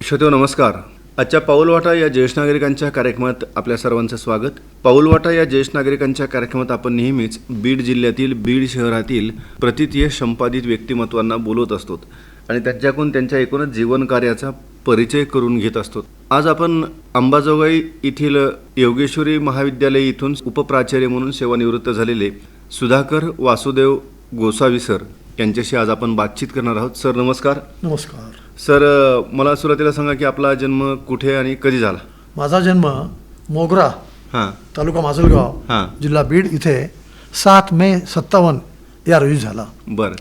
श्रोतेहो नमस्कार. आजच्या पाऊलवाटा या ज्येष्ठ नागरिकांच्या कार्यक्रमात आपल्या सर्वांचं स्वागत. पाऊलवाटा या ज्येष्ठ नागरिकांच्या कार्यक्रमात आपण नेहमीच बीड जिल्ह्यातील बीड शहरातील प्रतितीय संपादित व्यक्तिमत्वांना बोलवत असतो आणि त्यांच्याकडून त्यांच्या एकूणच जीवन कार्याचा परिचय करून घेत असतो. आज आपण अंबाजोगाई येथील योगेश्वरी महाविद्यालय इथून उपप्राचार्य म्हणून सेवानिवृत्त झालेले सुधाकर वासुदेव गोसावी सर यांच्याशी आज आपण बातचीत करणार आहोत. सर नमस्कार. नमस्कार सर, मला सुरुवातीला सांगा की आपला जन्म कुठे आणि कधी झाला? माझा जन्म मोगरा हां तालुका माजलगाव हां जिल्हा बीड इथे 7 मे 57 या रोजी झाला. बरं.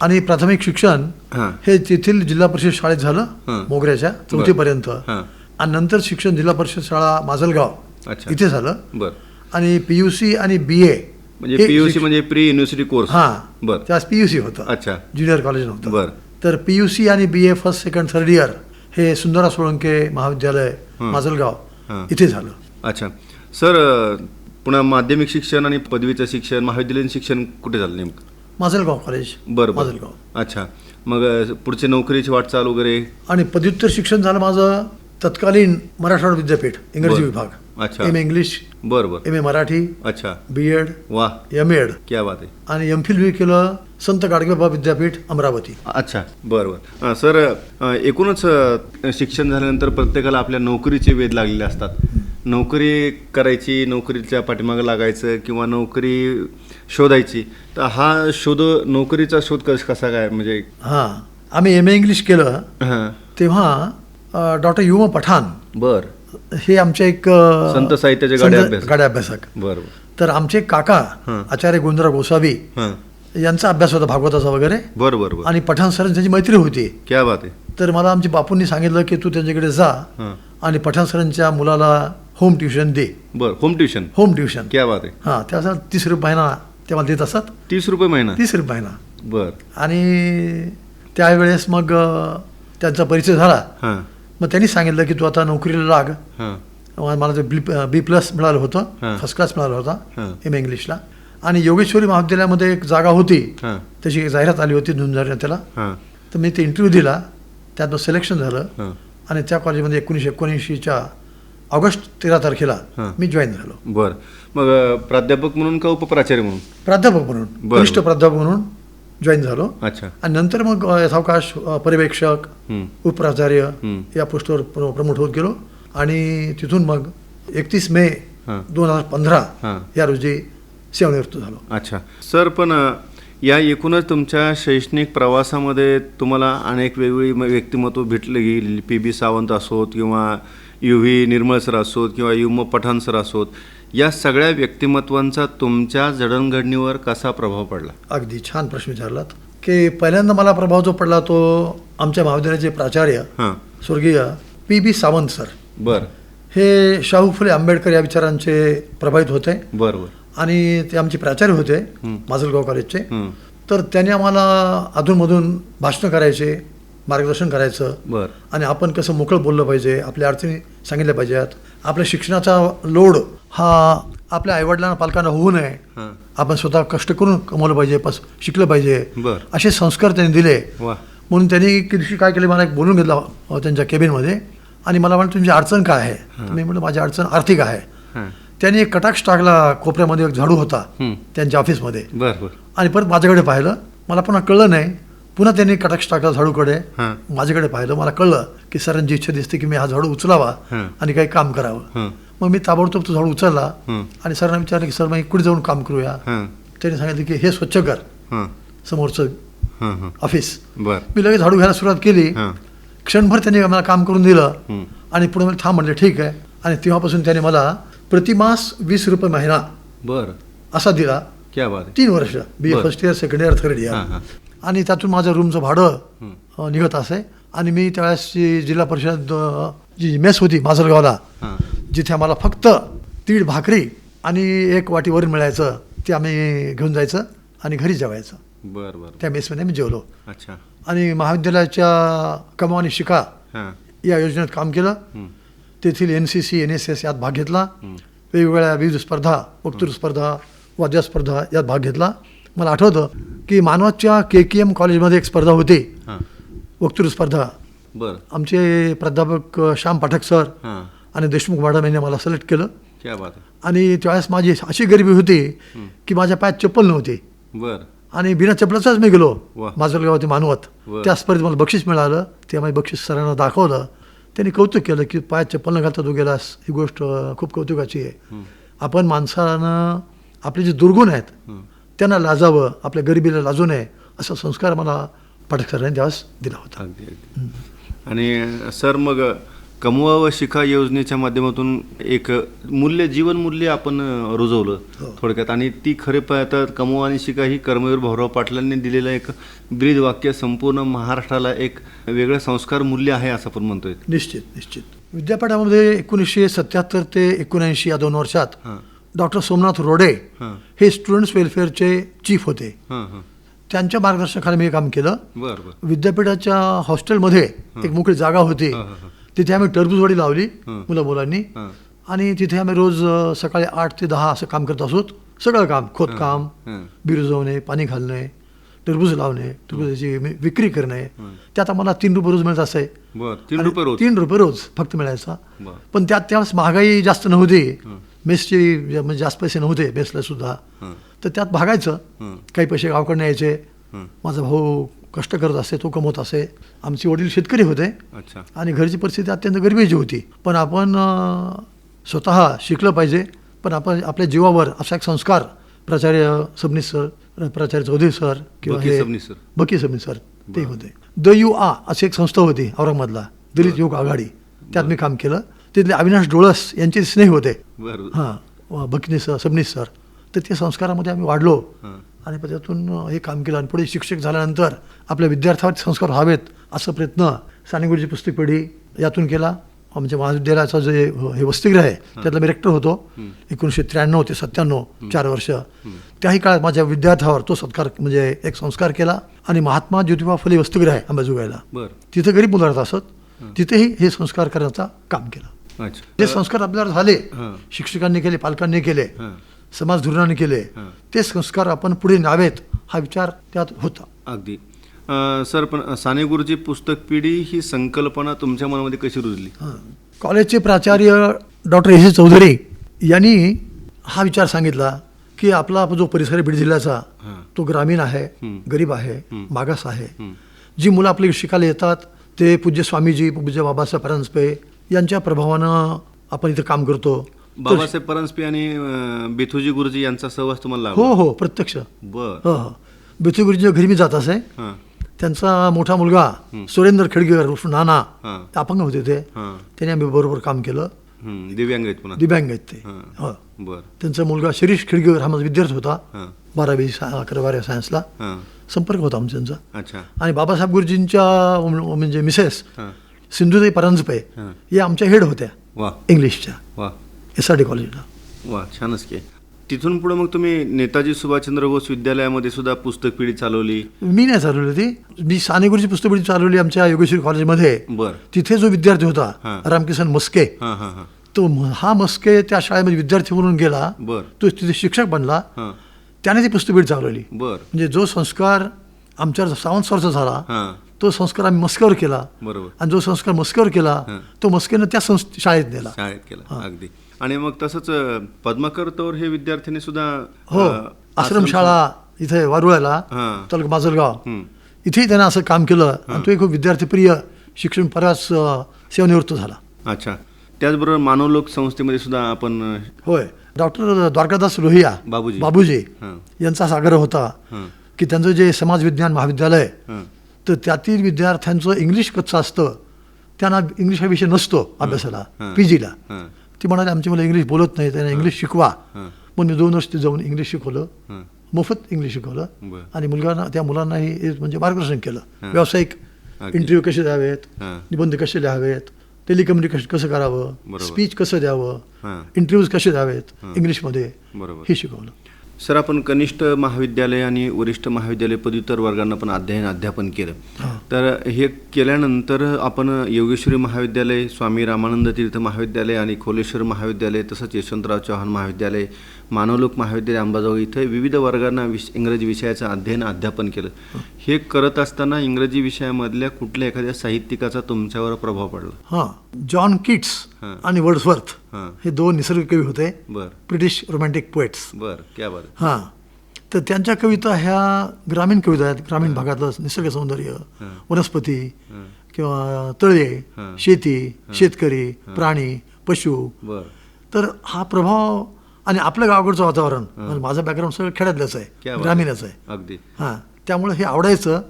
आणि प्राथमिक शिक्षण हां हे तेथील जिल्हा परिषद शाळेत झालं हां. मोगऱ्याच्या 4थी पर्यंत. हां. आणि नंतर शिक्षण जिल्हा परिषद शाळा माजलगाव अच्छा. इथे झालं. बरं. आणि PUC आणि BA म्हणजे PUC म्हणजे प्री युनिव्हर्सिटी कोर्स. हां बरं. त्यास PUC होतं. अच्छा. ज्युनियर कॉलेज नव्हतं. बरं. तर PUC आणि BA first second third year हे सुंदरा सोळंके महाविद्यालय हां. माजलगाव हां. इथे झालं. अच्छा. सर, पुन्हा माध्यमिक शिक्षण आणि पदवीचं शिक्षण महाविद्यालयीन शिक्षण कुठे झालं नेमकं? माजलगाव कॉलेज. बरं बरं. माजलगाव. अच्छा. मग पुढचे नोकरीची वाटचाल वगैरे? आणि पदव्युत्तर शिक्षण झालं माझं तत्कालीन मराठवाडा विद्यापीठ इंग्रजी बरं. विभाग. अच्छा. MA इंग्लिश, बरं बरं. MA मराठी, अच्छा. B.Ed, वा, M.Ed क्या बात आहे. आणि MPhil बी केलं संत गाडगेबाबा विद्यापीठ अमरावती. अच्छा. बरं बरं. सर, एकूणच शिक्षण झाल्यानंतर प्रत्येकाला आपल्या नोकरीचे वेध लागलेले असतात. नोकरी करायची, नोकरीच्या पाठीमागं लागायचं किंवा नोकरी शोधायची, तर हा नोकरीचा शोध कसा काय म्हणजे? हां, आम्ही MA इंग्लिश केलं हां. तेव्हा डॉक्टर युमा पठाण बर. हे आमचे एक संत साहित्याचे गाडे अभ्यासक. बरं. तर आमचे काका हां. आचार्य गोविंदराव गोसावी हां. यांचा अभ्यास होता भागवताचा वगैरे. बरं बरं बरं. आणि पठाण सर त्यांची मैत्री होती. क्या बात आहे. तर मला आमच्या बापूंनी सांगितलं की तू त्यांच्याकडे जा हां. आणि पठाण सरांच्या मुलाला होम ट्युशन दे. बरं. Home tuition. Home tuition. क्या बात आहे. हां, त्याचा 30 रुपये महिना ते मला देत असत. 30 रुपये महिना? 30 रुपये महिना. बर. आणि त्यावेळेस मग त्यांचा परिचय झाला. हां मग त्यांनी सांगितलं की तू आता नोकरीला लाग. हां मला ते B+ मिळालं होतं, हां. फर्स्ट क्लास मिळाला होता हां. MA इंग्लिशला. आणि योगेश्वरी महाविद्यालयामध्ये एक जागा होती, हां त्याची एक जाहिरात आली होती झुंजार त्याला. हां तर मी ते इंटरव्ह्यू दिला, त्यात सिलेक्शन झालं. हां. आणि त्या कॉलेजमध्ये 1979च्या ऑगस्ट 13 तारखेला हां. मी जॉईन झालो. बर. मग प्राध्यापक म्हणून का उपप्राचार्य म्हणून? प्राध्यापक म्हणून, बरं. वरिष्ठ प्राध्यापक म्हणून जॉईन झालो. अच्छा. आणि नंतर मग यथावकाश पर्यवेक्षक, हं. उपप्राचार्य हं. या पोस्टवर प्रमोट होत गेलो. आणि तिथून मग 31 मे हां. 2015 हां. या रोजी सेवानिवृत्त झालो. अच्छा. सर, पण या एकूणच तुमच्या शैक्षणिक प्रवासामध्ये तुम्हाला अनेक वेगवेगळी व्यक्तिमत्व भेटले गेली. PB सावंत असोत किंवा UV निर्मळ सर असोत किंवा युम पठाण सर असोत, या सगळ्या व्यक्तिमत्वांचा तुमच्या जडणघडणीवर कसा प्रभाव पडला? अगदी छान प्रश्न विचारलात. की पहिल्यांदा मला प्रभाव जो पडला तो आमच्या महाविद्यालयाचे प्राचार्य हां. स्वर्गीय PB सावंत सर. बर. हे शाहू फुले आंबेडकर या विचारांचे प्रभावित होते. बर बर. आणि ते आमचे प्राचार्य होते हं. माजलगाव कॉलेजचे. हं. तर त्यांनी आम्हाला अधूनमधून भाषणं करायचे, मार्गदर्शन करायचं. बर. आणि आपण कसं मोकळं बोललं पाहिजे, आपल्या अडचणी सांगितल्या पाहिजेत, आपल्या शिक्षणाचा लोड हा आपल्या आईवडिलांना पालकांना होऊ नये, हां. आपण स्वतः कष्ट करून कमवलं पाहिजे, शिकलं पाहिजे, बर. असे संस्कार त्यांनी दिले. वा. म्हणून त्यांनी दिवशी काय केलं, मला एक बोलून घेतला त्यांच्या केबिनमध्ये. आणि मला म्हणलं तुमची अडचण काय आहे? तर मी म्हटलं माझी अडचण आर्थिक आहे. हां. त्यांनी एक कटाक्ष टाकला, कोपऱ्यामध्ये एक झाडू होता हं. त्यांच्या ऑफिसमध्ये. बर बर. आणि परत माझ्याकडे पाहिलं, मला पुन्हा कळलं नाही. पुन्हा त्यांनी कटाक्ष टाकला झाडूकडे, हां. माझ्याकडे पाहिलं, मला कळलं की सरांची इच्छा दिसते की मी हा झाडू उचलावा हां. आणि काही काम करावं. हां. मग मी ताबडतोब तो झाडू उचलला. हं. आणि सरांना विचारलं की सर मग कुठे जाऊन काम करूया? हां. त्यांनी सांगितलं की हे स्वच्छ कर हां. समोरचं हां हां. ऑफिस. बर. मी लगेच झाडू घ्यायला सुरुवात केली. हां. क्षणभर त्यांनी मला काम करून दिलं. हं. आणि पुढे मला थांब म्हटले ठीक आहे. आणि तेव्हापासून त्याने मला प्रतिमास 20 रुपये महिना बर. असा दिला. क्या बात आहे. 3 वर्ष, BA बरं. First year, second year, third year. हां हां. आणि त्यातून माझं रूमचं भाडं हं. निघत असे. आणि मी त्यावेळेस जिल्हा परिषद जी मेस होती माजलगावला, हां. जिथे आम्हाला फक्त 3 भाकरी आणि 1 वाटी वरण मिळायचं, ते आम्ही घेऊन जायचं आणि घरी जेवायचं. बर बर. त्या मेसमध्ये मी जेवलो. अच्छा. आणि महाविद्यालयाच्या कमाव आणि शिका हां. या योजनेत काम केलं. हं. तेथील NCC, NSS यात भाग घेतला. हं. वेगवेगळ्या विविध स्पर्धा, वक्तृत्व स्पर्धा, वाद्य स्पर्धा यात भाग घेतला. मला आठवतं की मानवतच्या KKM कॉलेजमध्ये एक स्पर्धा होती, हां. वक्तृत्व स्पर्धा. बर. आमचे प्राध्यापक श्याम पाठक सर हां. आणि देशमुख मॅडम यांनी मला सिलेक्ट केलं. क्या बात आहे. आणि त्यावेळेस माझी अशी गरिबी होती की माझ्या पायात चप्पल नव्हती बर. आणि बिना चपलाचाच मी गेलो वा. माजलगाव मानवत. वा. त्या स्पर्धेत मला बक्षीस मिळालं. ते माझे बक्षीस सरांना दाखवलं. त्यांनी कौतुक केलं की पायात चप्पल न घालता तू गेलास, ही गोष्ट खूप कौतुकाची आहे. आपण माणसानं आपले जे दुर्गुण आहेत त्यांना लाजावं, आपल्या गरिबीला लाजू नये, असा संस्कार मला पाठक सरांनी त्यावेळेस दिला होता. अगदी अगदी. आणि सर मग कमवा व शिका योजनेच्या माध्यमातून एक जीवनमूल्य आपण रुजवलं थोडक्यात. आणि ती खरे पाहतात कमवा आणि शिका ही कर्मवीर भाऊराव पाटलांनी दिलेलं एक ब्रीद वाक्य संपूर्ण महाराष्ट्राला एक वेगळं संस्कार मूल्य आहे असं आपण म्हणतोय. निश्चित निश्चित. विद्यापीठामध्ये 1977 ते 1979 या 2 वर्षात हां. डॉक्टर सोमनाथ रोडे हां. हे स्टुडंट्स वेलफेअरचे चीफ होते. हां. हां. त्यांच्या मार्गदर्शनाखाली मी हे काम केलं. बर बर. विद्यापीठाच्या हॉस्टेलमध्ये एक मोकळी जागा होती. तिथे आम्ही टरबूजवाडी लावली मुलांनी. आणि तिथे आम्ही रोज सकाळी 8 ते 10 असं काम करत असोत. सगळं काम, खोदकाम, बिरुजवणे, पाणी घालणे, टरबूज लावणे, टरबूजाची विक्री करणे. त्यात आम्हाला 3 रुपये रोज मिळत असे. बर. 3 रुपये रोज. 3 रुपये रोज फक्त मिळायचा. बर. पण त्यावेळेस महागाई जास्त नव्हती. मेसची म्हणजे जास्त पैसे नव्हते मेसला सुद्धा. तर त्यात भागायचं. काही पैसे गावाकडनं यायचे. माझा भाऊ कष्ट करत असे, तो कमवत असे. आमचे वडील शेतकरी होते. अच्छा. आणि घरची परिस्थिती अत्यंत गरिबीची होती. पण आपण स्वतः शिकलं पाहिजे. पण आपण आपल्या जीवावर असा एक संस्कार प्राचार्य सबनीस सर, प्राचार्य चौधरी सर किंवा बकी हे सबनीस सर. बकी सबनीस सर ते होते. द अशी एक संस्था होती औरंगाबादला, दलित युवक आघाडी. त्यात मी काम केलं. तिथले अविनाश डोळस यांचे स्नेह होते. बर. हां, बकीनीस सर, सबनीस सर. तर त्या संस्कारामध्ये आम्ही वाढलो. हां. आणि त्यातून हे काम केलं. आणि पुढे शिक्षक झाल्यानंतर आपल्या विद्यार्थ्यावर संस्कार व्हावेत असा प्रयत्न साने गुरुजी पुस्तक पिढी यातून केला. आमच्या महाविद्यालयाचं जे हे वसतिगृह आहे त्यातला मी रेक्टर होतो 1993 ते 97, 4 वर्ष. त्याही काळात माझ्या विद्यार्थ्यावर तो सत्कार म्हणजे एक संस्कार केला. आणि महात्मा ज्योतिबा फुले वसतिगृह आहे अंबाजोगाईला, बर. तिथे गरीब मुलं राहत असत. तिथेही हे संस्कार करण्याचं काम केलं. अच्छा. जे संस्कार आपल्याला झाले, हां. शिक्षकांनी केले, पालकांनी केले, हां. समाज धोरणाने केले, ते संस्कार आपण पुढे न्यावेत हा विचार त्यात होता. अगदी. सर पण साने गुरुजी पुस्तक पिढी ही संकल्पना तुमच्या मनामध्ये कशी रुजली? कॉलेजचे प्राचार्य डॉक्टर एस चौधरी यांनी हा विचार सांगितला की आपला जो परिसर आहे बीड जिल्ह्याचा तो ग्रामीण आहे, गरीब आहे, मागास आहे. जी मुलं आपली शिकायला येतात ते पूज्य स्वामीजी, पूज्य बाबासाहेब परांजपे यांच्या प्रभावानं आपण इथे काम करतो. बाबासाहेब परांजपे आणि बेथुजी गुरुजी यांचा सहवास तुम्हाला लाभला? हो, प्रत्यक्ष. बर. हो. बेथू गुरुजीच्या घरी मी जात असे. त्यांचा मोठा मुलगा सुरेंद्र खेडगेकर उर्फ नाना, अपंग होते ते. त्याने आम्ही बरोबर काम केलं. दिव्यांग आहेत पुन्हा. दिव्यांग आहेत ते. बर. त्यांचा मुलगा शिरीष खेडगेकर हा माझा विद्यार्थी होता. 12वी 11वी सायन्सला संपर्क होता आमचा त्यांचा. अच्छा. आणि बाबासाहेब गुरुजींच्या म्हणजे मिसेस सिंधुताई परांजपे या आमच्या हेड होत्या. वा. इंग्लिशच्या. वा. SRD कॉलेजला. वा, छानच की. तिथून पुढे मग तुम्ही नेताजी सुभाषचंद्र बोस विद्यालयामध्ये सुद्धा पुस्तक पिढी चालवली? मी नाही चालवली ती. मी साने गुरुजी पुस्तक पिढी चालवली आमच्या योगेश्वरी कॉलेजमध्ये. बर. तिथे जो विद्यार्थी होता रामकिसन मस्के, तो हा मस्के त्या शाळेमध्ये विद्यार्थी म्हणून गेला. बर. तो तिथे शिक्षक बनला. त्याने ती पुस्तक पिढी चालवली. बर. म्हणजे जो संस्कार आमच्यावर सावंत सरचा झाला तो संस्कार आम्ही मस्केवर केला. बरोबर. आणि जो संस्कार मस्केवर केला तो मस्केनं त्या शाळेत नेला. शाळेत केला. अगदी. आणि मग तसंच पद्माकर तौर हे विद्यार्थ्यांनी सुद्धा हो आश्रमशाळा इथे वारुळ्याला तालुका माजलगाव इथेही त्यानं असं काम केलं. आणि तो एक खूप विद्यार्थीप्रिय शिक्षण बराच सेवानिवृत्त झाला. अच्छा. त्याचबरोबर मानवलोक संस्थेमध्ये सुद्धा आपण. होय. डॉक्टर द्वारकादास लोहिया बाबूजी यांचा आग्रह होता की त्यांचं जे समाज विज्ञान महाविद्यालय तर त्यातील विद्यार्थ्यांचं इंग्लिश कच्चं असतं, त्यांना इंग्लिश हा विषय नसतो अभ्यासाला PGला. ती म्हणाले आमची मुलं इंग्लिश बोलत नाही, त्यांना इंग्लिश शिकवा. पण मी 2 वर्ष जाऊन इंग्लिश शिकवलं, मोफत इंग्लिश शिकवलं. आणि त्या मुलांनाही म्हणजे मार्गदर्शन केलं. व्यावसायिक इंटरव्ह्यू कसे द्यावेत, निबंध कसे लिहावेत, टेलिकम्युनिकेशन कसं करावं, स्पीच कसं द्यावं, इंटरव्ह्यूज कसे द्यावेत इंग्लिशमध्ये, हे शिकवलं. सर आपण कनिष्ठ महाविद्यालय आणि वरिष्ठ महाविद्यालय पदव्युत्तर वर्गांना पण अध्यापन केलं. तर हे केल्यानंतर आपण योगेश्वरी महाविद्यालय, स्वामी रामानंद तीर्थ महाविद्यालय आणि खोलेश्वर महाविद्यालय तसंच यशवंतराव चव्हाण महाविद्यालय मानवलोक महाविद्यालय अंबाजोगाई इथे विविध वर्गांना इंग्रजी विषयाचं अध्ययन अध्यापन केलं. हे करत असताना इंग्रजी विषयामधल्या कुठल्या एखाद्या साहित्यिकाचा तुमच्यावर प्रभाव पडला? हां, जॉन किट्स आणि वर्ड्सवर्थ हे दोन निसर्ग कवी होते, ब्रिटिश रोमॅन्टिक पोएट्स. क्या बात. हां, तर त्यांच्या कविता ह्या ग्रामीण कविता आहेत. ग्रामीण भागातलं निसर्ग सौंदर्य, वनस्पती किंवा तळे, शेती, शेतकरी, प्राणी, पशु. तर हा प्रभाव आणि आपल्या गावाकडचं वातावरण, माझं बॅकग्राऊंड सगळं खेड्यातलंच आहे, ग्रामीणच आहे अगदी. हां, त्यामुळे हे आवडायचं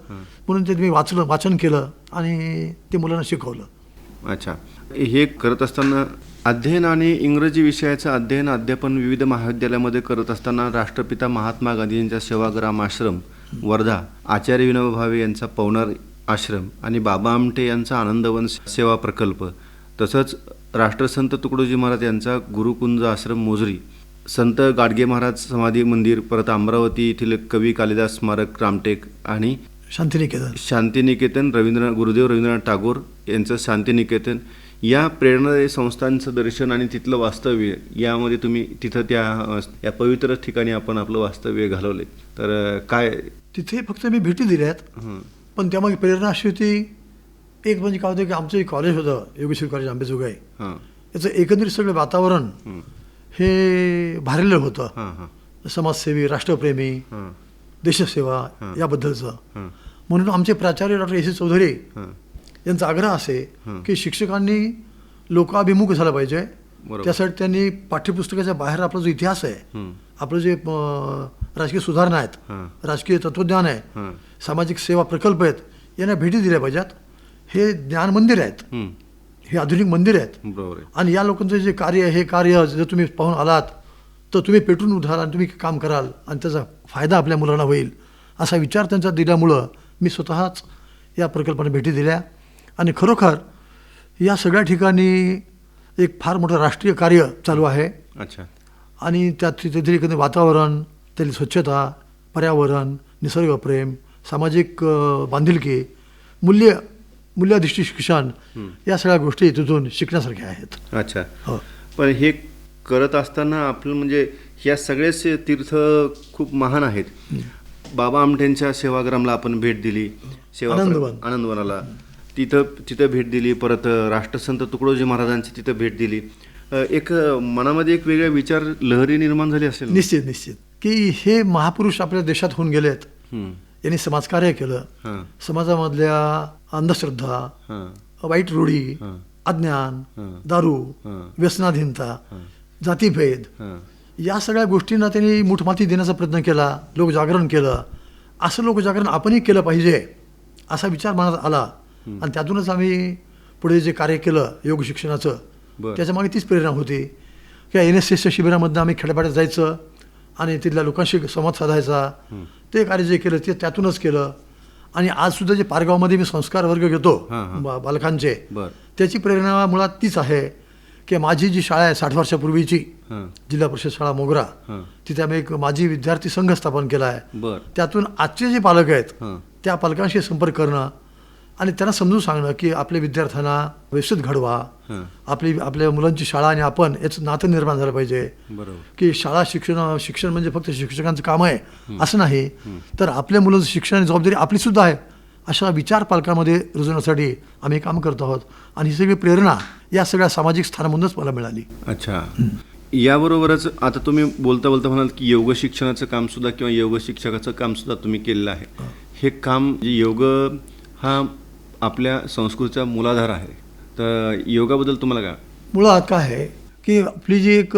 म्हणून ते मी वाचन केलं आणि ते मुलांना शिकवलं. अच्छा. हे करत असताना अध्ययन आणि इंग्रजी विषयाचं अध्ययन अध्यापन विविध महाविद्यालयामध्ये करत असताना राष्ट्रपिता महात्मा गांधींचा सेवाग्राम आश्रम वर्धा, आचार्य विनोबा भावे यांचा पवनार आश्रम आणि बाबा आमटे यांचा आनंदवन सेवा प्रकल्प, तसंच राष्ट्रसंत तुकडोजी महाराज यांचा गुरुकुंज आश्रम मोजरी, संत गाडगे महाराज समाधी मंदिर, परत अमरावती येथील कवी कालिदास स्मारक रामटेक आणि शांतिनिकेतन गुरुदेव रवींद्रनाथ टागोर यांचं शांतिनिकेतन, या प्रेरणादायी संस्थांचं दर्शन आणि तिथलं वास्तव्य, यामध्ये तुम्ही तिथं या पवित्र ठिकाणी आपण आपलं वास्तव्य घालवले. तर काय तिथे फक्त मी भेटी दिल्या आहेत, पण त्यामागे प्रेरणा अशी होती. एक म्हणजे काय होतं की आमचं एक कॉलेज होतं, योगेश्वर कॉलेज अंबाजोगाई, याचं एकंदरीत सगळं वातावरण हे भारलेलं होतं, समाजसेवी, राष्ट्रप्रेमी, देशसेवा याबद्दलचं. म्हणून आमचे प्राचार्य डॉक्टर एस चौधरी यांचा आग्रह असे की शिक्षकांनी लोकाभिमुख झालं पाहिजे. त्यासाठी त्यांनी पाठ्यपुस्तकाच्या बाहेर आपला जो इतिहास आहे, आपलं जे राजकीय सुधारणा आहेत, राजकीय तत्वज्ञान आहे, सामाजिक सेवा प्रकल्प आहेत, यांना भेटी दिल्या पाहिजेत. हे ज्ञान मंदिर आहेत, हे आधुनिक मंदिर आहेत, आणि या लोकांचं जे कार्य आहे, हे कार्य जर तुम्ही पाहून आलात तर तुम्ही पेटून उठाल आणि तुम्ही काम कराल आणि त्याचा फायदा आपल्या मुलांना होईल, असा विचार त्यांचा दिल्यामुळं मी स्वतःच या प्रकल्पाने भेटी दिल्या. आणि खरोखर या सगळ्या ठिकाणी एक फार मोठं राष्ट्रीय कार्य चालू आहे. अच्छा. आणि त्यात तिथे एखादं वातावरण, त्यातली स्वच्छता, पर्यावरण, निसर्गप्रेम, सामाजिक बांधिलकी, मूल्याधिष्ठित शिक्षण, या सगळ्या गोष्टी तिथून शिकण्यासारख्या आहेत. अच्छा. हो. पण हे करत असताना आपलं म्हणजे ह्या सगळेच तीर्थ खूप महान आहेत. बाबा आमटेंच्या सेवाग्रामला आपण भेट दिली, आनंदवनाला तिथं भेट दिली, परत राष्ट्रसंत तुकडोजी महाराजांची तिथं भेट दिली. एक मनामध्ये एक वेगळा विचार लहरी निर्माण झाली असेल. निश्चित की हे महापुरुष आपल्या देशात होऊन गेलेत, यांनी समाजकार्य केलं. समाजामधल्या अंधश्रद्धा, वाईट रूढी, अज्ञान, दारू, व्यसनाधीनता, जातीभेद, या सगळ्या गोष्टींना त्यांनी मुठमाती देण्याचा प्रयत्न केला, लोकजागरण केलं. असं लोकजागरण आपणही केलं पाहिजे असा विचार मनात आला, आणि त्यातूनच आम्ही पुढे जे कार्य केलं योग शिक्षणाचं, त्याच्यामागे तीच प्रेरणा होती. किंवा NSSच्या शिबिरामधनं आम्ही खेड्यापाड्यात जायचं आणि तिथल्या लोकांशी संवाद साधायचा. ते कार्य जे केलं ते त्यातूनच केलं. आणि आजसुद्धा जे पारगावमध्ये मी संस्कार वर्ग घेतो बालकांचे, त्याची प्रेरणा मुळात तीच आहे की माझी जी शाळा आहे 60 वर्षापूर्वीची, जिल्हा परिषद शाळा मोगरा, तिथे आम्ही एक माजी विद्यार्थी संघ स्थापन केला आहे. त्यातून आजचे जे पालक आहेत त्या पालकांशी संपर्क करणं आणि त्यांना समजून सांगणं की आपल्या विद्यार्थ्यांना व्यवस्थित घडवा, आपल्या मुलांची शाळा आणि आपण याचं नातं निर्माण झालं पाहिजे. की शाळा शिक्षण म्हणजे फक्त शिक्षकांचं काम आहे असं नाही, तर आपल्या मुलांचं शिक्षण जबाबदारी आपली सुद्धा आहे, अशा विचार पालकांमध्ये रुजवण्यासाठी आम्ही काम करत आहोत. आणि ही सगळी प्रेरणा या सगळ्या सामाजिक स्थानामधूनच मला मिळाली. अच्छा. याबरोबरच आता तुम्ही बोलता म्हणाल की योग शिक्षणाचं काम सुद्धा किंवा योग शिक्षकाचं काम सुद्धा तुम्ही केलेलं आहे. हे काम योग हा आपल्या संस्कृतीचा मूलाधार आहे, तर योगाबद्दल तुम्हाला काय? मुळात काय आहे की आपली जी एक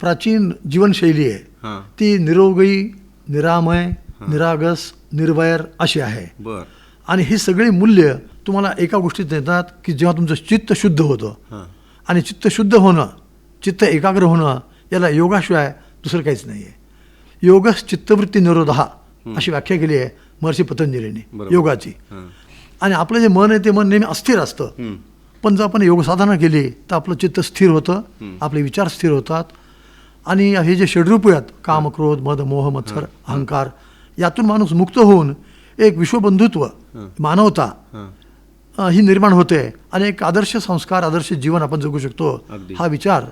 प्राचीन जीवनशैली आहे ती निरोगी, निरामय, निरागस, निर्वैर अशी आहे. आणि ही सगळी मूल्य तुम्हाला एका गोष्टीत येतात की जेव्हा तुमचं चित्त शुद्ध होतं, आणि चित्त शुद्ध होणं, चित्त एकाग्र होणं, याला योगाशिवाय दुसरं काहीच नाही आहे. योगस चित्तवृत्ती निरोधहा अशी व्याख्या केली आहे महर्षी पतंजलीने योगाची. आणि आपलं जे मन आहे ते मन नेहमी अस्थिर असतं, पण जर आपण योग साधना केली तर आपलं चित्त स्थिर होतं, आपले विचार स्थिर होतात. आणि हे जे षड्रूप आहेत, काम, क्रोध, मद, मोह, मत्सर, अहंकार, यातून माणूस मुक्त होऊन एक विश्वबंधुत्व, मानवता ही निर्माण होते आणि एक आदर्श संस्कार, आदर्श जीवन आपण जगू शकतो. हा विचार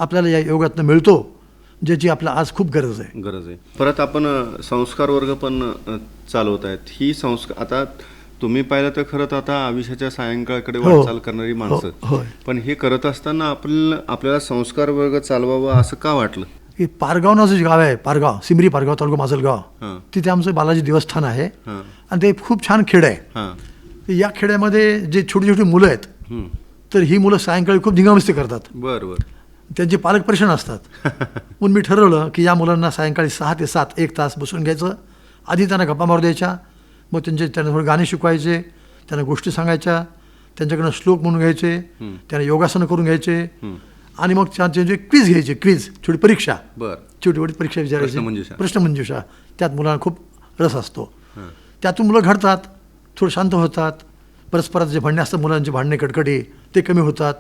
आपल्याला या योगातनं मिळतो. ज्याची आपल्याला आज खूप गरज आहे. गरज आहे. परत आपण संस्कार वर्ग पण चालवत आहेत. ही संस्कार आता तुम्ही पाहिलं तर खरं तर आता आयुष्याच्या सायंकाळकडे वाटचाल करणारी माणसं, होय. पण हे करत असताना आपल्याला संस्कार वर्ग चालवावं असं का वाटलं? की पारगाव नावाचं जे गाव आहे, पारगाव, सिमरी पारगाव तालुका माजलगाव, हां. तिथे आमचं बालाजी देवस्थान आहे हां. आणि ते खूप छान खेड आहे. हां. या खेड्यामध्ये जे छोटी छोटी मुलं आहेत, हं. तर ही मुलं सायंकाळी खूप धिंगामस्ती करतात. बरं बरं. त्यांचे पालक परेशान असतात. म्हणून मी ठरवलं की या मुलांना सायंकाळी 6 ते 7 1 तास बसून घ्यायचं. आधी त्यांना गप्पा मारू द्यायच्या, मग त्यांना थोडे गाणे शिकवायचे, त्यांना गोष्टी सांगायच्या, त्यांच्याकडनं श्लोक म्हणून घ्यायचे, त्यांना योगासनं करून घ्यायचे आणि मग त्यांचे क्विज घ्यायचे, क्विज छोटी परीक्षा, बरं. छोटी छोटी परीक्षा विचारायची, प्रश्नमंजुषा. प्रश्नमंजुषा. त्यात मुलांना खूप रस असतो. त्यातून मुलं घडतात, थोडं शांत होतात, परस्परात जे भांडणे असतात मुलांचे भांडणे कडकडी ते कमी होतात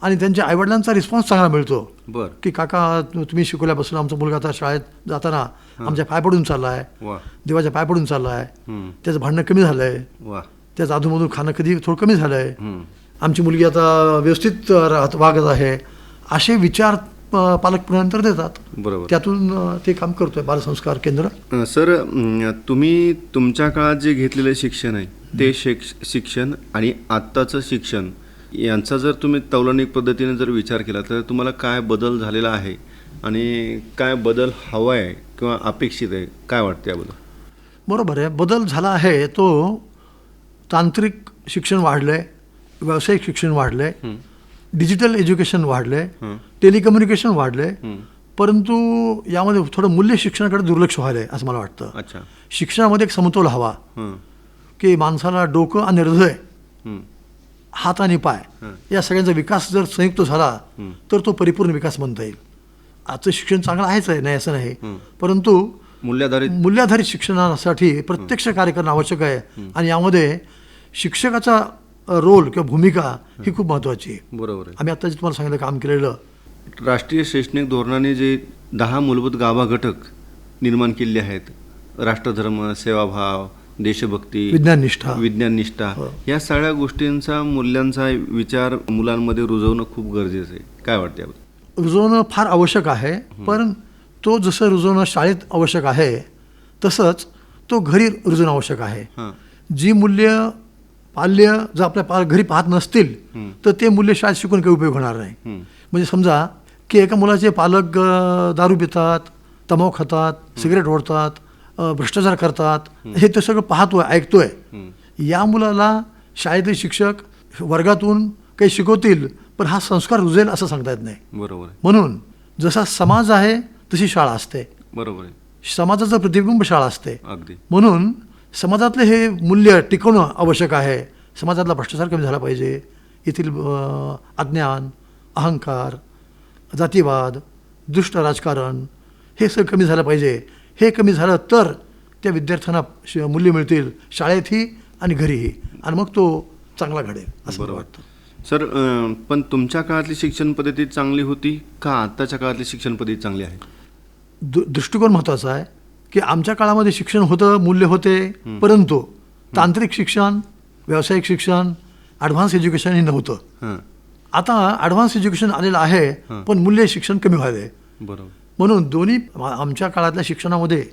आणि त्यांच्या आईवडिलांचा रिस्पॉन्स चांगला मिळतो. बरं. की काका तुम्ही शिकवल्यापासून आमचा मुलगा आता शाळेत जाताना आमच्या पाय पडून चालला आहे, वा. देवाच्या पाय पडून चालला आहे, हं. त्याचं भांडणं कमी झालं आहे, वा. त्याचं अधूनमधून खाणं कधी थोडं कमी झालं आहे, हं. आमची मुलगी आता व्यवस्थित वागत आहे, असे विचार पालक नंतर देतात. बरोबर. त्यातून ते काम करतोय बालसंस्कार केंद्र. सर, तुम्ही तुमच्या काळात जे घेतलेलं शिक्षण आहे ते शिक्षण आणि आत्ताचं शिक्षण यांचा जर तुम्ही तौलनिक पद्धतीने जर विचार केला तर तुम्हाला काय बदल झालेला आहे आणि काय बदल हवा आहे किंवा अपेक्षित आहे, काय वाटतं याबद्दल? बरोबर आहे, बदल झाला आहे. तो तांत्रिक शिक्षण वाढलं आहे, व्यावसायिक शिक्षण वाढलं आहे, डिजिटल एज्युकेशन वाढलं आहे, टेलिकम्युनिकेशन वाढलं आहे, परंतु यामध्ये थोडं मूल्य शिक्षणाकडे दुर्लक्ष व्हायलं आहे असं मला वाटतं. अच्छा. शिक्षणामध्ये एक समतोल हवा, हं. की माणसाला डोकं आणि हृदय, हं. हात आणि पाय या सगळ्यांचा विकास जर संयुक्त झाला तर तो परिपूर्ण विकास म्हणता येईल. आजचं शिक्षण चांगलं आहेच आहे, नाही असं नाही, परंतु मूल्याधारित शिक्षणासाठी प्रत्यक्ष कार्य करणं आवश्यक आहे आणि यामध्ये शिक्षकाचा रोल किंवा भूमिका ही खूप महत्त्वाची आहे. बरोबर आहे. आम्ही आता जे तुम्हाला सांगितलं काम केलेलं राष्ट्रीय शैक्षणिक धोरणाने जे 10 मूलभूत गाभा घटक निर्माण केले आहेत, राष्ट्रधर्म, सेवाभाव, देशभक्ती, विज्ञाननिष्ठा, या सगळ्या गोष्टींचा मूल्यांचा विचार मुलांमध्ये रुजवणं खूप गरजेचं आहे. काय वाटतं याबद्दल? रुजवणं फार आवश्यक आहे, पण तो जसं रुजवणं शाळेत आवश्यक आहे तसंच तो घरी रुजवणं आवश्यक आहे. जी मूल्य पाल्य जर आपल्या घरी पाहत नसतील तर ते मूल्य शाळेत शिकून काही उपयोग होणार नाही. म्हणजे समजा की एका मुलाचे पालक दारू पितात, तंबाखू खातात, सिगरेट ओढतात, भ्रष्टाचार करतात, हे ते सगळं पाहतोय, ऐकतोय. या मुलाला शाळेतले शिक्षक वर्गातून काही शिकवतील पण हा संस्कार रुजेल असं सांगता येत नाही. बरोबर. म्हणून जसा समाज आहे तशी शाळा असते. बरोबर आहे. समाजाचं प्रतिबिंब शाळा असते. अगदी. म्हणून समाजातले हे मूल्य टिकवणं आवश्यक आहे. समाजातला भ्रष्टाचार कमी झाला पाहिजे, येथील अज्ञान, अहंकार, जातीवाद, दुष्ट राजकारण हे सगळं कमी झालं पाहिजे. हे कमी झालं तर त्या विद्यार्थ्यांना मूल्य मिळतील शाळेतही आणि घरीही, आणि मग तो चांगला घडेल असं मला वाटतं. सर, पण तुमच्या काळातली शिक्षण पद्धती चांगली होती का आत्ताच्या काळातली शिक्षण पद्धती चांगली आहे? दृष्टिकोन महत्त्वाचा आहे. की आमच्या काळामध्ये शिक्षण होतं, मूल्य होते, परंतु तांत्रिक शिक्षण, व्यावसायिक शिक्षण, ॲडव्हान्स एज्युकेशन हे नव्हतं. आता ॲडव्हान्स एज्युकेशन आलेलं आहे पण मूल्य शिक्षण कमी व्हायलं आहे. बरोबर. म्हणून दोन्ही आमच्या काळातल्या शिक्षणामध्ये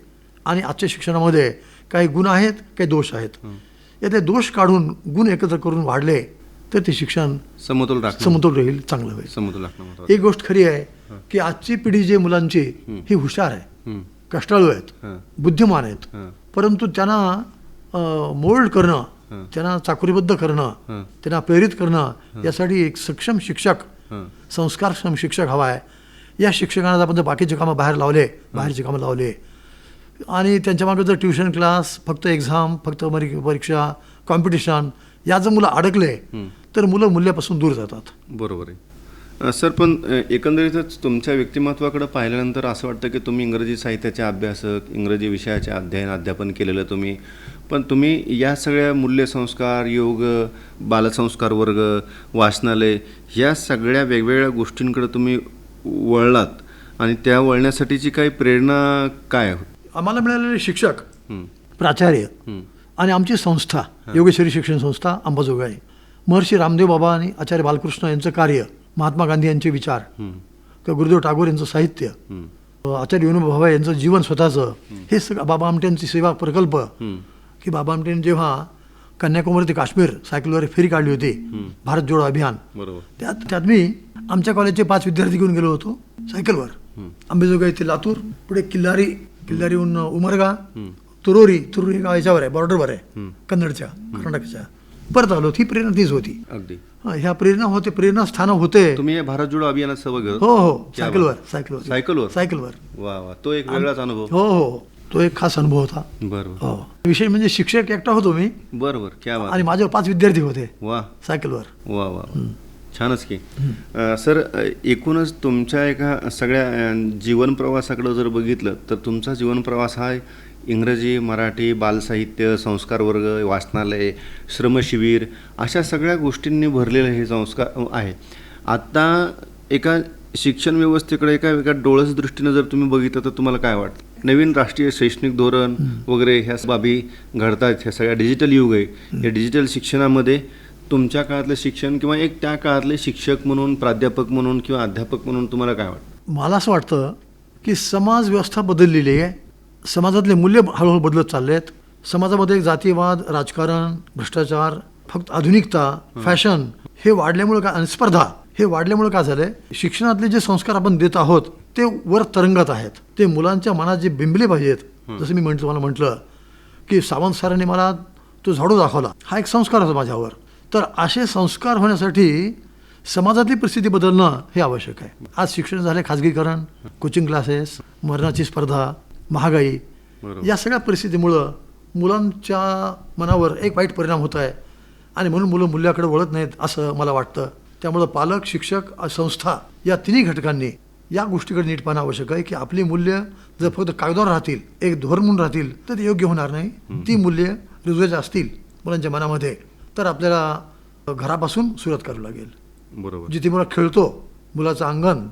आणि आजच्या शिक्षणामध्ये काही गुण आहेत, काही दोष आहेत. यातले दोष काढून गुण एकत्र करून वाढले तर ते शिक्षण समतोल राहील, चांगलं होईल. समतोल राखणं. एक गोष्ट खरी आहे की आजची पिढी जी मुलांची ही हुशार आहे, कष्टाळू आहेत, बुद्धिमान आहेत, परंतु त्यांना मोल्ड करणं, त्यांना चाकुरीबद्ध करणं, त्यांना प्रेरित करणं यासाठी एक सक्षम शिक्षक, संस्कारक्षम शिक्षक हवा आहे. या शिक्षकांना आपण जर बाकीचे कामं बाहेरची कामं लावले आणि त्यांच्यामागे जर ट्युशन क्लास, फक्त एक्झाम, फक्त परीक्षा, कॉम्पिटिशन या जर मुलं अडकले तर मुलं मूल्यापासून दूर जातात. बरोबर आहे. सर, पण एकंदरीतच तुमच्या व्यक्तिमत्वाकडे पाहिल्यानंतर असं वाटतं की तुम्ही इंग्रजी साहित्याचे अभ्यासक, इंग्रजी विषयाचे अध्यापन केलेलं तुम्ही, पण तुम्ही या सगळ्या मूल्यसंस्कार, योग, बालसंस्कार वर्ग, वाचनालय या सगळ्या वेगवेगळ्या गोष्टींकडे तुम्ही वळलात आणि त्या वळण्यासाठीची काही प्रेरणा काय होती? आम्हाला मिळालेले शिक्षक, प्राचार्य आणि आमची संस्था योगेश्वरी शिक्षण संस्था अंबाजोगाई, महर्षी रामदेव बाबा आणि आचार्य बालकृष्ण यांचं कार्य, महात्मा गांधी यांचे विचार, किंवा गुरुदेव टागोर यांचं साहित्य, आचार्य विनोबा भावे यांचं जीवन स्वतःचं हे सगळं बाबा आमटेंची सेवा प्रकल्प की बाबा आमटेंनी जेव्हा कन्याकुमारी ते काश्मीर सायकलवर फेरी काढली होती भारत जोडो अभियान, त्यात मी आमच्या कॉलेजचे 5 विद्यार्थी घेऊन गेलो होतो सायकलवर. अंबेजोगाई ते लातूर, पुढे किल्लारीहून उमरगा, तुरोरी गाव याच्यावर आहे, बॉर्डरवर आहे कन्नडच्या कर्नाटकच्या. परत आलो. ती प्रेरणा तीच होती. अगदी ह्या प्रेरणास्थानं होते. तुम्ही भारत जोडो अभियानात सहभागी हो, सायकलवर. वा वा, तो एक वेगळाच अनुभव. हो, तो एक खास अनुभव होता. बरोबर. विशेष म्हणजे शिक्षक एकटा होतो मी. बरोबर. क्या बात. आणि माझ्यावर 5 विद्यार्थी होते. वा, सायकलवर. वा वा, छानच की. सर, एकूणच तुमच्या एका सगळ्या जीवन प्रवासाकडे जर बघितलं तर तुमचा जीवन प्रवास हा इंग्रजी, मराठी, बालसाहित्य, संस्कार वर्ग, वाचनालय, श्रमशिबिर अशा सगळ्या गोष्टींनी भरलेलं हे संस्कार आहे. आता एका शिक्षण व्यवस्थेकडे एका डोळस दृष्टीनं जर तुम्ही बघितलं तर तुम्हाला काय वाटतं? नवीन राष्ट्रीय शैक्षणिक धोरण वगैरे ह्या बाबी घडतात, ह्या सगळ्या डिजिटल युग आहे. या डिजिटल शिक्षणामध्ये तुमच्या काळातलं शिक्षण किंवा एक त्या काळातले शिक्षक म्हणून, प्राध्यापक म्हणून किंवा अध्यापक म्हणून तुम्हाला काय वाटतं? मला असं वाटतं की समाज व्यवस्था बदललेली आहे. समाजातले मूल्य हळूहळू बदलत चालले आहेत. समाजामध्ये जातीवाद, राजकारण, भ्रष्टाचार, फक्त आधुनिकता, फॅशन हे वाढल्यामुळे काय, आणि स्पर्धा हे वाढल्यामुळे काय झालंय, शिक्षणातले जे संस्कार आपण देत आहोत ते वर तरंगत आहेत. ते मुलांच्या मनात जे बिंबले पाहिजेत. जसं मी तुम्हाला म्हटलं की सावंत सरांनी मला तो झाडू दाखवला, हा एक संस्कार होता माझ्यावर. तर असे संस्कार होण्यासाठी समाजातली परिस्थिती बदलणं हे आवश्यक आहे. आज शिक्षण झाले खाजगीकरण, कोचिंग क्लासेस, मरणाची स्पर्धा, महागाई, या सगळ्या परिस्थितीमुळं मुलांच्या मनावर एक वाईट परिणाम होत आहे आणि म्हणून मुलं मूल्याकडे वळत नाहीत असं मला वाटतं. त्यामुळं पालक, शिक्षक, संस्था या तिन्ही घटकांनी या गोष्टीकडे नीट पाहणं आवश्यक आहे की आपली मूल्य जर फक्त कागदावर राहतील, एक धोरण म्हणून राहतील तर ते योग्य होणार नाही. ती मूल्य रुजवायची असतील मुलांच्या मनामध्ये तर आपल्याला घरापासून सुरुवात करावी लागेल. बरोबर. जिथे मुलं खेळतो, मुलाचं अंगण,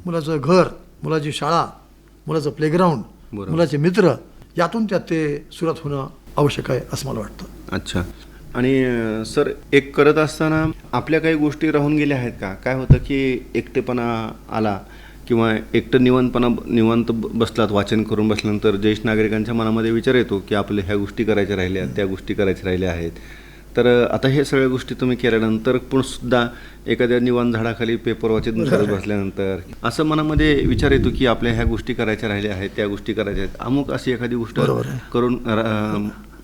मुलाचं घर, मुलाची शाळा, मुलाचं प्लेग्राऊंड, मुलाचे मित्र, यातून त्यात ते सुरुवात होणं आवश्यक आहे असं मला वाटतं. अच्छा. आणि सर, एक करत असताना आपल्या काही गोष्टी राहून गेल्या आहेत का? काय होतं की एकटेपणा आला किंवा एकटं निवांत बसलात, वाचन करून बसल्यानंतर ज्येष्ठ नागरिकांच्या मनामध्ये विचार येतो की आपल्या ह्या गोष्टी करायच्या राहिल्या, त्या गोष्टी करायच्या राहिल्या आहेत. तर आता हे सगळ्या गोष्टी तुम्ही केल्यानंतर पण सुद्धा एखाद्या निवांत झाडाखाली पेपर वाचत बसल्यानंतर असं मनामध्ये विचार येतो की आपल्या ह्या गोष्टी करायच्या राहिल्या आहेत, त्या गोष्टी करायच्या आहेत. अमुक अशी एखादी गोष्ट करून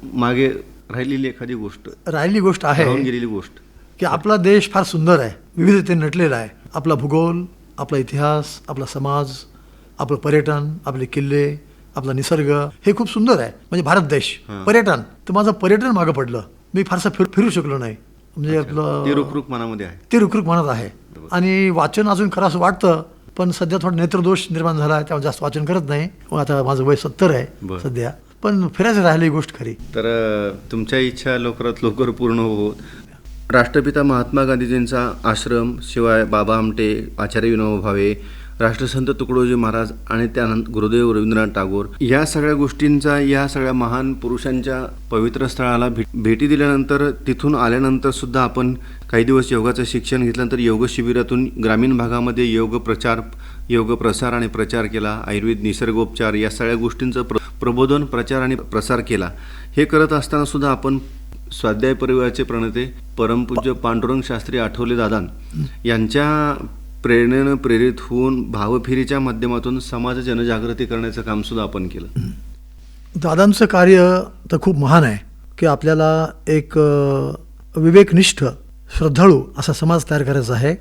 मागे राहिलेली एखादी गोष्ट आहे, राहून गेलेली गोष्ट की आपला देश फार सुंदर आहे, विविधतेने नटलेला आहे. आपला भूगोल, आपला इतिहास, आपला समाज, आपलं पर्यटन, आपले किल्ले, आपला निसर्ग हे खूप सुंदर आहे. म्हणजे भारत देश. पर्यटन तर माझं पर्यटन मागं पडलं. मी फारसा फिरू शकलो नाही. म्हणजे आपलं ते रुखरुख मनामध्ये आहे, ते रुखरुख मनात आहे. आणि वाचन अजून खरं असं वाटतं, पण सध्या थोडा नेत्रदोष निर्माण झाला आहे, त्यामुळे जास्त वाचन करत नाही. आता माझं वय 70 आहे सध्या, पण फिरायचं राहिली गोष्ट खरी. तर तुमच्या इच्छा लवकरात लवकर पूर्ण होत. राष्ट्रपिता महात्मा गांधीजींचा आश्रम, शिवाय बाबा आमटे, आचार्य विनोबा भावे, राष्ट्रसंत तुकडोजी महाराज आणि त्यानंतर गुरुदेव रवींद्रनाथ टागोर, या सगळ्या गोष्टींचा, या सगळ्या महान पुरुषांच्या पवित्र स्थळाला भेटी दिल्यानंतर, तिथून आल्यानंतर सुद्धा आपण काही दिवस योगाचं शिक्षण घेतल्यानंतर योग शिबिरातून ग्रामीण भागामध्ये योग प्रसार आणि प्रचार केला. आयुर्वेद, निसर्गोपचार या सगळ्या गोष्टींचं प्रबोधन, प्रचार आणि प्रसार केला. हे करत असताना सुद्धा आपण स्वाध्याय परिवाराचे प्रणेते परमपूज्य पांडुरंग शास्त्री आठवले दादा यांच्या प्रेरणेनं प्रेरित होऊन भावफेरीच्या माध्यमातून समाज जनजागृती करण्याचं काम सुद्धा आपण केलं. दादांचं कार्य तर खूप महान आहे की आपल्याला एक विवेकनिष्ठ, श्रद्धाळू असा समाज तयार करायचा आहे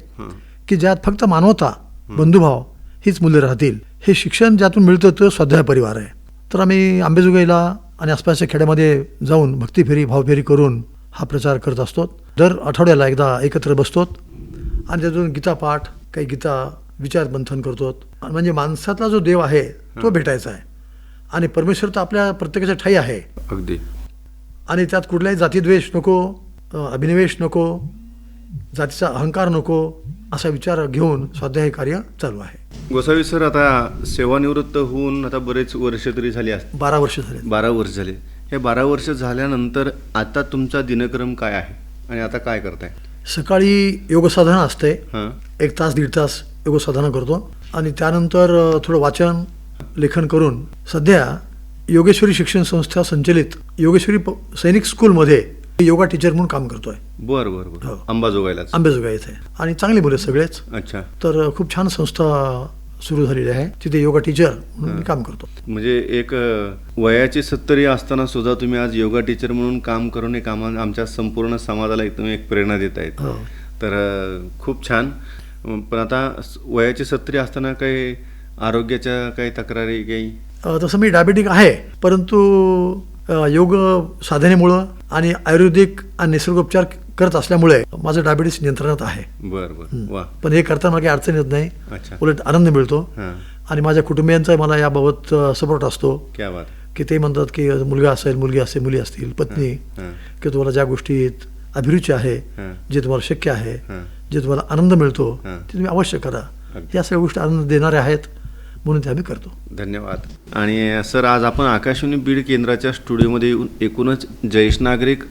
की ज्यात फक्त मानवता, बंधुभाव हीच मूल्य राहतील. हे शिक्षण ज्यातून मिळतं तो स्वाध्याय परिवार आहे. तर आम्ही अंबेजोगाईला आणि आसपासच्या खेड्यामध्ये जाऊन भक्तिफेरी, भावफेरी करून हा प्रचार करत असतो. दर आठवड्याला एकदा एकत्र बसतो आणि त्यातून गीतापाठ, काही गीता विचार मंथन करतो. म्हणजे माणसातला जो देव आहे तो भेटायचा आहे आणि परमेश्वर तर आपल्या प्रत्येकाच्या ठाई आहे. अगदी. आणि त्यात कुठलाही जातीद्वेष नको, अभिनिवेश नको, जातीचा अहंकार नको, असा विचार घेऊन स्वाध्याय हे कार्य चालू आहे. गोसावी सर, आता सेवानिवृत्त होऊन आता बरेच वर्ष तरी झाली असतात. 12 वर्ष झाले. 12 वर्ष झाले. हे 12 वर्ष झाल्यानंतर आता तुमचा दिनक्रम काय आहे आणि आता काय करताय? सकाळी योगसाधना असते, 1 तास 1.5 तास योगसाधना करतो आणि त्यानंतर थोडं वाचन, लेखन करून सध्या योगेश्वरी शिक्षण संस्था संचलित योगेश्वरी सैनिक स्कूलमध्ये योगा टीचर म्हणून काम करतोय. बरं बरं बरं. अंबाजोगाईलाच. आंबेजोगाई इथे. आणि चांगली मुलं सगळेच. अच्छा. तर खूप छान संस्था सुरू झालेली आहे. तिथे योगा टीचर म्हणून मी काम करतो. म्हणजे एक वयाची 70 असताना सुद्धा तुम्ही आज योगा टीचर म्हणून काम करून एक आमच्या संपूर्ण समाजाला तुम्ही एक प्रेरणा देत आहेत. तर खूप छान. पण आता वयाची 70 असताना काही आरोग्याच्या काही तक्रारी काही? तसं मी डायबेटिक आहे, परंतु योग साधनेमुळं आणि आयुर्वेदिक आणि निसर्गोपचार करत असल्यामुळे माझं डायबिटीस नियंत्रणात आहे. बरं बरं. वा. पण हे करताना काही अडचण येत नाही. अच्छा. उलट आनंद मिळतो. आणि माझ्या कुटुंबियांचा मला याबाबत सपोर्ट असतो. क्या बात. की ते म्हणतात की मुलगा असेल, मुलगी असेल, मुली असतील, पत्नी, की तुम्हाला ज्या गोष्टीत अभिरुची आहे, जे तुम्हाला शक्य आहे, जे तुम्हाला आनंद मिळतो, ते तुम्ही अवश्य करा. या सगळ्या गोष्टी आनंद देणाऱ्या आहेत, म्हणून ते आम्ही करतो. धन्यवाद. आणि सर, आज आपण आकाशवाणी बीड केंद्राच्या स्टुडिओमध्ये येऊन एकूणच ज्येष्ठ नागरिक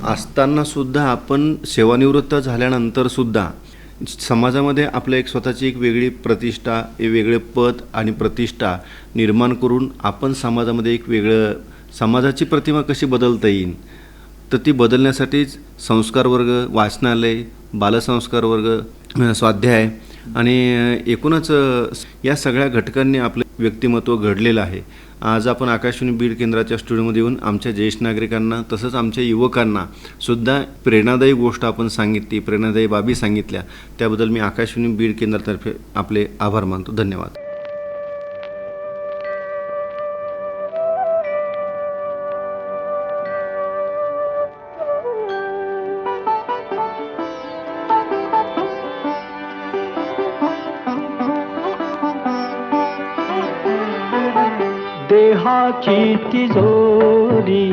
असताना सुद्धा आपण सेवानिवृत्त झाल्यानंतर सुद्धा समाजामध्ये आपलं एक स्वतःची एक वेगळी प्रतिष्ठा, एक वेगळे पद आणि प्रतिष्ठा निर्माण करून आपण समाजामध्ये एक वेगळं समाजाची प्रतिमा कशी बदलता येईल, तर ती बदलण्यासाठीच संस्कार वर्ग, वाचनालय, बालसंस्कार वर्ग, स्वाध्याय आणि एकूणच या सगळ्या घटकांनी आपलं व्यक्तिमत्व घडलेलं आहे. आज आपण आकाशवाणी बीड केंद्राच्या स्टुडिओमध्ये येऊन आमच्या ज्येष्ठ नागरिकांना तसंच आमच्या युवकांना सुद्धा प्रेरणादायी गोष्ट आपण सांगितली, प्रेरणादायी बाबी सांगितल्या. त्याबद्दल मी आकाशवाणी बीड केंद्रातर्फे आपले आभार मानतो. धन्यवाद. देहाची तिजोरी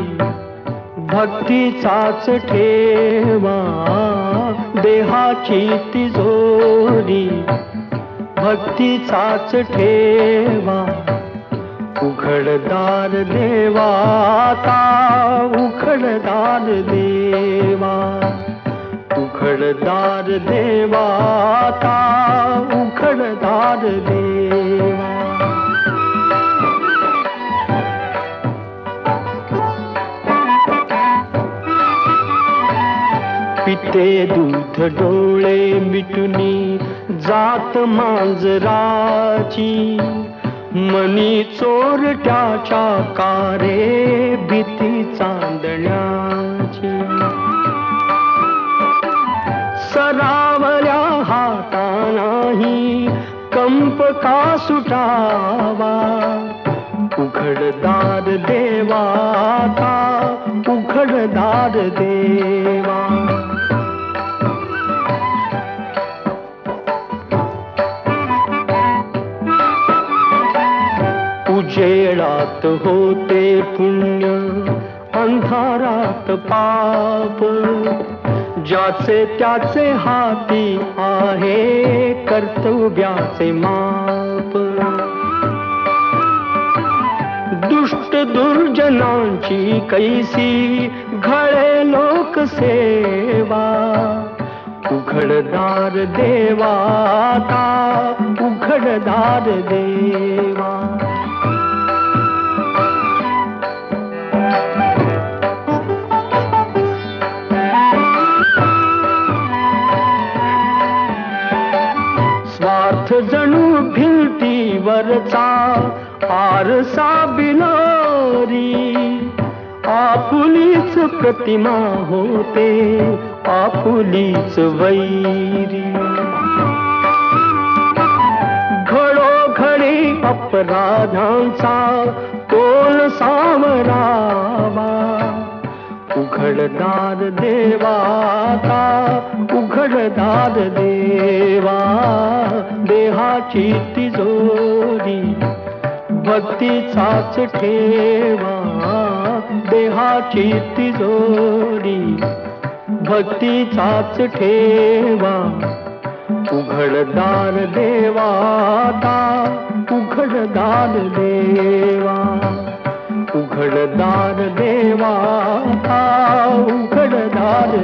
भक्तीचाच ठेवा, देहाची तिजोरी भक्तीचाच ठेवा. उघडदार देवाता, उघडदार देवा, उघडदार देवाता, उघडदार देवा. पिते दूध डोळे मिटुनी जात मांजराची, मनी चोरट्याच्या कारे भीती चांदण्याची. सरावल्या हातानाही कंप का सुटावा, उघडदार देवाता, उघडदार देवा. उजेडात होते पुण्य, अंधारात पाप, ज्याचे त्याचे हाती आहे कर्तव्याचे माप. दुष्ट दुर्जनांची कैसी घळे लोकसेवा, उघडदार देवाता, उघडदार देवा. स्वार्थ जणू भिंतीवरचा आरसा बिलारी, आपुलीच प्रतिमा होते, आपुलीच वैरी. घडोघडी अपराधांचा तोल सावरावा, उघडदार देवाता, उघडदार देवा. देहाची तिजोरी भक्तीचाच ठेवा, देहाची तिजोरी भक्तीचाच ठेवा. उघडदार देवाता, उघडदार देवा, उघडदार देवाता, उघडदार